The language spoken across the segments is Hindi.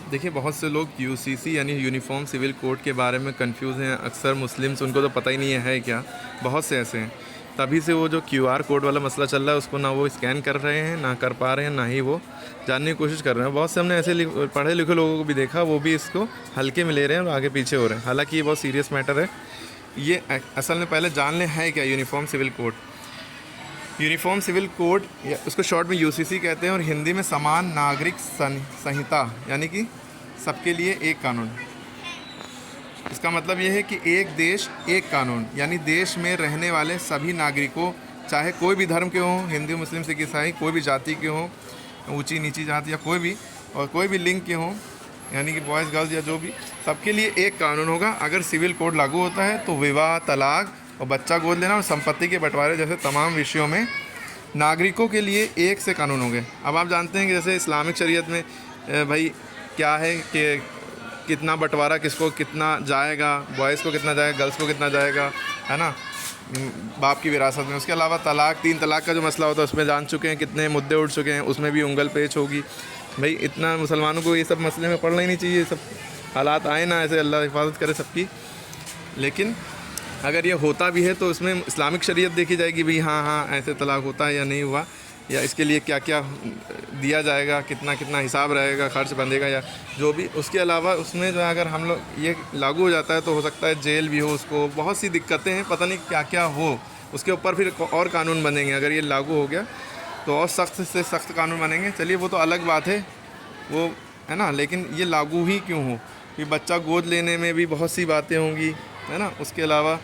देखिए, बहुत से लोग यूसीसी यानी यूनिफ़ॉर्म सिविल कोड के बारे में कंफ्यूज हैं। अक्सर मुस्लिम्स, उनको तो पता ही नहीं है क्या। बहुत से ऐसे हैं। तभी से वो जो क्यूआर कोड वाला मसला चल रहा है, उसको ना वो स्कैन कर रहे हैं, ना कर पा रहे हैं, ना ही वो जानने की कोशिश कर रहे हैं। बहुत से हमने ऐसे पढ़े लिखे लोगों को भी देखा, वो भी इसको हल्के में ले रहे हैं और आगे पीछे हो रहे हैं। हालांकि ये बहुत सीरियस मैटर है। ये असल में पहले जान लें है क्या uniform civil code. Uniform civil code, या उसको शॉर्ट में यूसीसी कहते हैं, और हिंदी में समान नागरिक संहिता, यानी कि सबके लिए एक कानून। इसका मतलब ये है कि एक देश एक कानून, यानी देश में रहने वाले सभी नागरिकों, चाहे कोई भी धर्म के हों, हिंदू मुस्लिम सिख ईसाई, कोई भी जाति के हों, ऊंची नीची जाति या कोई भी, और कोई भी लिंग के हों, यानी कि बॉयज़ गर्ल्स या जो भी, सबके लिए एक कानून होगा। अगर सिविल कोड लागू होता है तो विवाह, तलाक और बच्चा गोद लेना और संपत्ति के बंटवारे जैसे तमाम विषयों में नागरिकों के लिए एक से कानून होंगे। अब आप जानते हैं कि जैसे इस्लामिक शरीयत में भाई क्या है कि कितना बंटवारा किसको कितना जाएगा, बॉयज़ को कितना जाएगा, गर्ल्स को कितना जाएगा, है ना, बाप की विरासत में। उसके अलावा तलाक, 3 तलाक का जो मसला होता है उसमें जान चुके हैं कितने मुद्दे उठ चुके हैं, उसमें भी उंगल पेच होगी। भाई इतना मुसलमानों को ये सब मसले में पढ़ना ही नहीं चाहिए। सब हालात आए ना ऐसे, अल्लाह हिफाजत करे सबकी। लेकिन अगर ये होता भी है तो उसमें इस्लामिक शरीयत देखी जाएगी, भाई हाँ ऐसे तलाक होता है या नहीं हुआ, या इसके लिए क्या क्या दिया जाएगा, कितना कितना हिसाब रहेगा, खर्च बंधेगा या जो भी। उसके अलावा उसमें जो है अगर हम लोग ये लागू हो जाता है तो हो सकता है जेल भी हो उसको, बहुत सी दिक्कतें हैं, पता नहीं क्या क्या हो। उसके ऊपर फिर और कानून बनेंगे। अगर ये लागू हो गया तो और सख्त से सख्त कानून बनेंगे। चलिए वो तो अलग बात है, वो है ना। लेकिन ये लागू ही क्यों हो, कि बच्चा गोद लेने में भी बहुत सी बातें होंगी, है ना। उसके अलावा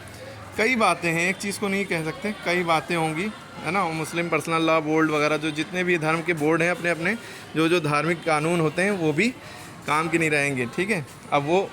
कई बातें हैं, एक चीज़ को नहीं कह सकते, कई बातें होंगी, है ना। मुस्लिम पर्सनल लॉ बोर्ड वगैरह जो जितने भी धर्म के बोर्ड हैं, अपने अपने जो धार्मिक कानून होते हैं वो भी काम के नहीं रहेंगे, ठीक है। अब वो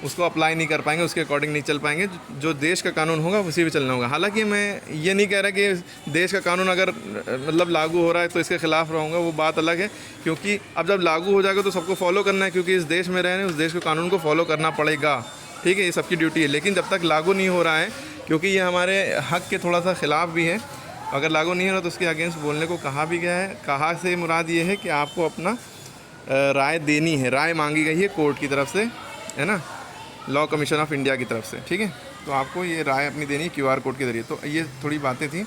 उसको अप्लाई नहीं कर पाएंगे, उसके अकॉर्डिंग नहीं चल पाएंगे। जो देश का कानून होगा उसी पे चलना होगा। हालांकि मैं ये नहीं कह रहा कि देश का कानून अगर मतलब लागू हो रहा है तो इसके ख़िलाफ़ रहूँगा, वो बात अलग है। क्योंकि अब जब लागू हो जाएगा तो सबको फॉलो करना है, क्योंकि इस देश में रह रहे हैं, उस देश के कानून को फॉलो करना पड़ेगा, ठीक है। ये सबकी ड्यूटी है। लेकिन जब तक लागू नहीं हो रहा है, क्योंकि ये हमारे हक़ के थोड़ा सा ख़िलाफ़ भी है, अगर लागू नहीं हो रहा तो उसके अगेंस्ट बोलने को कहा भी गया है। कहा से मुराद ये है कि आपको अपना राय देनी है, राय मांगी गई है कोर्ट की तरफ से, है ना, लॉ कमीशन ऑफ इंडिया की तरफ से, ठीक है। तो आपको ये राय अपनी देनी है क्यूआर कोड के ज़रिए। तो ये थोड़ी बातें थी।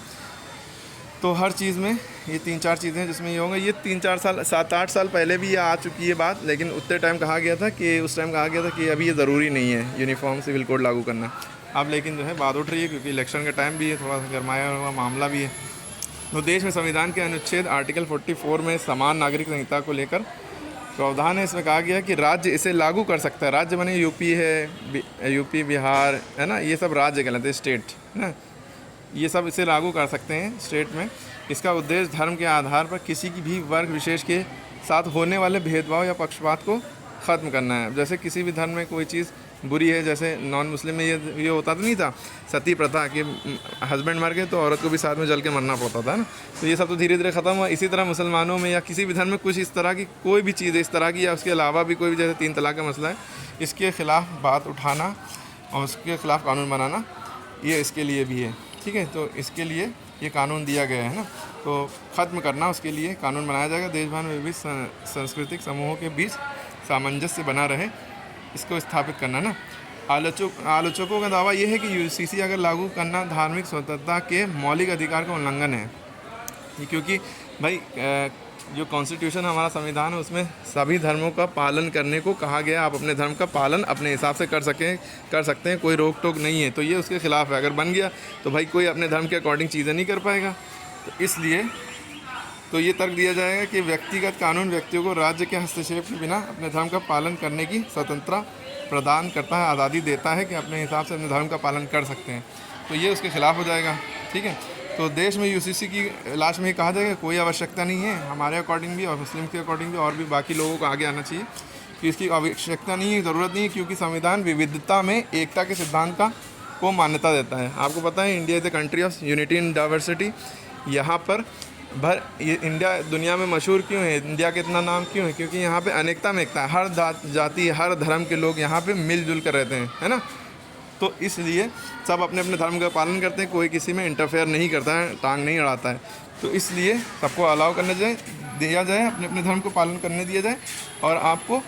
तो हर चीज़ में ये 3-4 चीज़ें हैं जिसमें ये होगा। ये 3-4 साल 7-8 साल पहले भी ये आ चुकी है बात, लेकिन उतने टाइम कहा गया था कि उस टाइम कहा गया था कि अभी ये ज़रूरी नहीं है यूनिफ़ॉर्म सिविल कोड लागू करना। अब लेकिन जो है बात उठ रही है, क्योंकि इलेक्शन का टाइम भी है, थोड़ा सा गरमाया हुआ मामला भी है। तो देश में संविधान के अनुच्छेद आर्टिकल 44 में समान नागरिक संहिता को लेकर प्रावधान है। इसमें कहा गया है कि राज्य इसे लागू कर सकता है। राज्य बने यूपी है, यूपी, बिहार, है ना, ये सब राज्य कहलाते हैं, स्टेट, है ना। ये सब इसे लागू कर सकते हैं स्टेट में। इसका उद्देश्य धर्म के आधार पर किसी की भी वर्ग विशेष के साथ होने वाले भेदभाव या पक्षपात को ख़त्म करना है। जैसे किसी भी धर्म में कोई चीज़ बुरी है, जैसे नॉन मुस्लिम में ये होता तो नहीं था, सती प्रथा, कि हस्बैंड मर गए तो औरत को भी साथ में जल के मरना पड़ता था ना। तो ये सब तो धीरे धीरे ख़त्म हुआ। इसी तरह मुसलमानों में या किसी भी धर्म में कुछ इस तरह की कोई भी चीज़ इस तरह की, या उसके अलावा भी कोई भी, जैसे 3 तलाक का मसला है, इसके ख़िलाफ़ बात उठाना और उसके ख़िलाफ़ कानून बनाना, ये इसके लिए भी है, ठीक है। तो इसके लिए ये कानून दिया गया है ना, तो ख़त्म करना, उसके लिए कानून बनाया जाएगा। देश भर में विविध सांस्कृतिक समूहों के बीच सामंजस्य बना रहे, इसको स्थापित करना ना। आलोचकों का दावा यह है कि यूसीसी अगर लागू करना धार्मिक स्वतंत्रता के मौलिक अधिकार का उल्लंघन है, क्योंकि भाई जो कॉन्स्टिट्यूशन हमारा संविधान है उसमें सभी धर्मों का पालन करने को कहा गया। आप अपने धर्म का पालन अपने हिसाब से कर सकते हैं, कोई रोक टोक नहीं है। तो ये उसके ख़िलाफ़ है। अगर बन गया तो भाई कोई अपने धर्म के अकॉर्डिंग चीज़ें नहीं कर पाएगा। तो इसलिए तो ये तर्क दिया जाएगा कि व्यक्तिगत कानून व्यक्तियों को राज्य के हस्तक्षेप के बिना अपने धर्म का पालन करने की स्वतंत्रता प्रदान करता है, आज़ादी देता है कि अपने हिसाब से अपने धर्म का पालन कर सकते हैं। तो ये उसके ख़िलाफ़ हो जाएगा, ठीक है। तो देश में यूसीसी की लास्ट में ये कहा जाएगा कोई आवश्यकता नहीं है, हमारे अकॉर्डिंग भी और मुस्लिम के अकॉर्डिंग भी और भी बाकी लोगों को आगे आना चाहिए कि इसकी आवश्यकता नहीं है, ज़रूरत नहीं है, क्योंकि संविधान विविधता में एकता के सिद्धांत को मान्यता देता है। आपको पता है India is the country of unity in diversity. यहाँ पर ये इंडिया दुनिया में मशहूर क्यों है, इंडिया का इतना नाम क्यों है, क्योंकि यहाँ पे अनेकता में एकता है। हर जाति, हर धर्म के लोग यहाँ पे मिलजुल कर रहते हैं, है ना। तो इसलिए सब अपने अपने धर्म का पालन करते हैं, कोई किसी में इंटरफेयर नहीं करता है, टांग नहीं अड़ाता है। तो इसलिए सबको अलाउ करना दिया जाए, अपने अपने धर्म को पालन करने दिया जाए, और आपको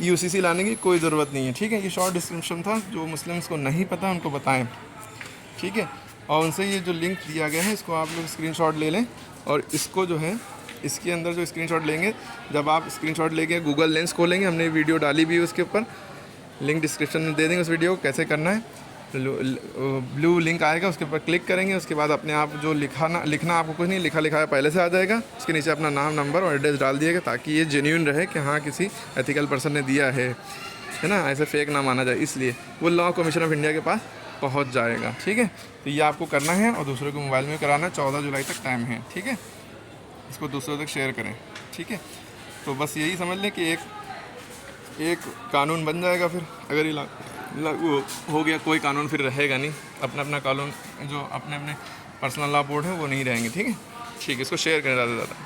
यूसीसी लाने की कोई ज़रूरत नहीं है, ठीक है। ये शॉर्ट डिस्क्रिप्शन था, जो मुस्लिम्स को नहीं पता उनको बताएं, ठीक है। और उनसे ये जो लिंक दिया गया है इसको आप लोग स्क्रीनशॉट ले लें, और इसको जो है इसके अंदर जो स्क्रीनशॉट लेंगे, जब आप स्क्रीनशॉट लेके गूगल लेंस खोलेंगे, हमने वीडियो डाली भी है उसके ऊपर, लिंक डिस्क्रिप्शन में दे देंगे उस वीडियो को कैसे करना है। ब्लू लिंक आएगा, उसके ऊपर क्लिक करेंगे, उसके बाद अपने आप जो लिखना आपको कुछ नहीं, लिखा लिखाया पहले से आ जाएगा। उसके नीचे अपना नाम, नंबर और एड्रेस डाल दिएगा, ताकि ये जेन्युइन रहे कि हाँ किसी एथिकल पर्सन ने दिया है ना, ऐसे फेक ना माना जाए। इसलिए वो लॉ कमीशन ऑफ इंडिया के पास पहुंच जाएगा, ठीक है। तो ये आपको करना है और दूसरों के मोबाइल में कराना, 14 जुलाई तक टाइम है, ठीक है। इसको दूसरों तक शेयर करें, ठीक है। तो बस यही समझ लें कि एक कानून बन जाएगा, फिर अगर ये लागू हो गया, कोई कानून फिर रहेगा नहीं। अपना अपना कानून जो अपने अपने पर्सनल लॉ बोर्ड है वो नहीं रहेंगे, ठीक है। ठीक है, इसको शेयर करें ज़्यादा से ज़्यादा।